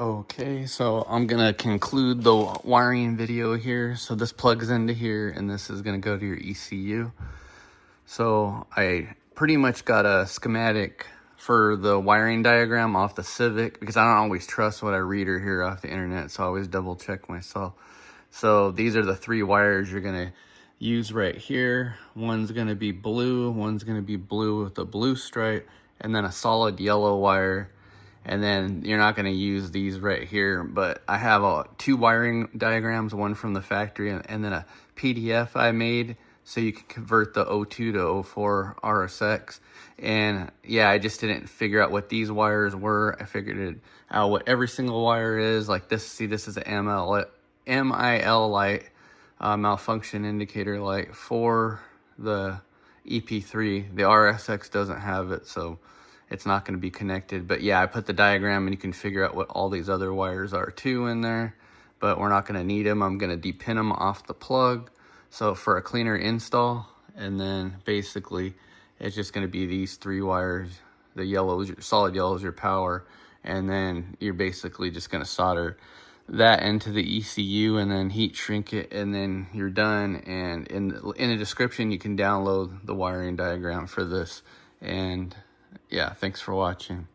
Okay, so I'm gonna conclude the wiring video here. So this plugs into here and this is gonna go to your ECU. So I pretty much got a schematic for the wiring diagram off the Civic because I don't always trust what I read or hear off the internet, so I always double check myself. So these are the 3 wires you're gonna use right here. One's gonna be blue, one's gonna be blue with a blue stripe, and then a solid yellow wire. And then you're not going to use these right here, but I have 2 wiring diagrams, one from the factory and then a PDF I made so you can convert the O2 to O4 RSX. And yeah, I just didn't figure out what these wires were. I figured it out what every single wire is. Like this, see, this is an MIL light, malfunction indicator light for the EP3. The RSX doesn't have it, so it's not going to be connected. But yeah, I put the diagram and you can figure out what all these other wires are too in there, but we're not going to need them. I'm going to depin them off the plug so for a cleaner install. And then basically it's just going to be these 3 wires. The yellow, solid yellow is your power, and then you're basically just going to solder that into the ECU and then heat shrink it, and then you're done. And in the description you can download the wiring diagram for this. And yeah, thanks for watching.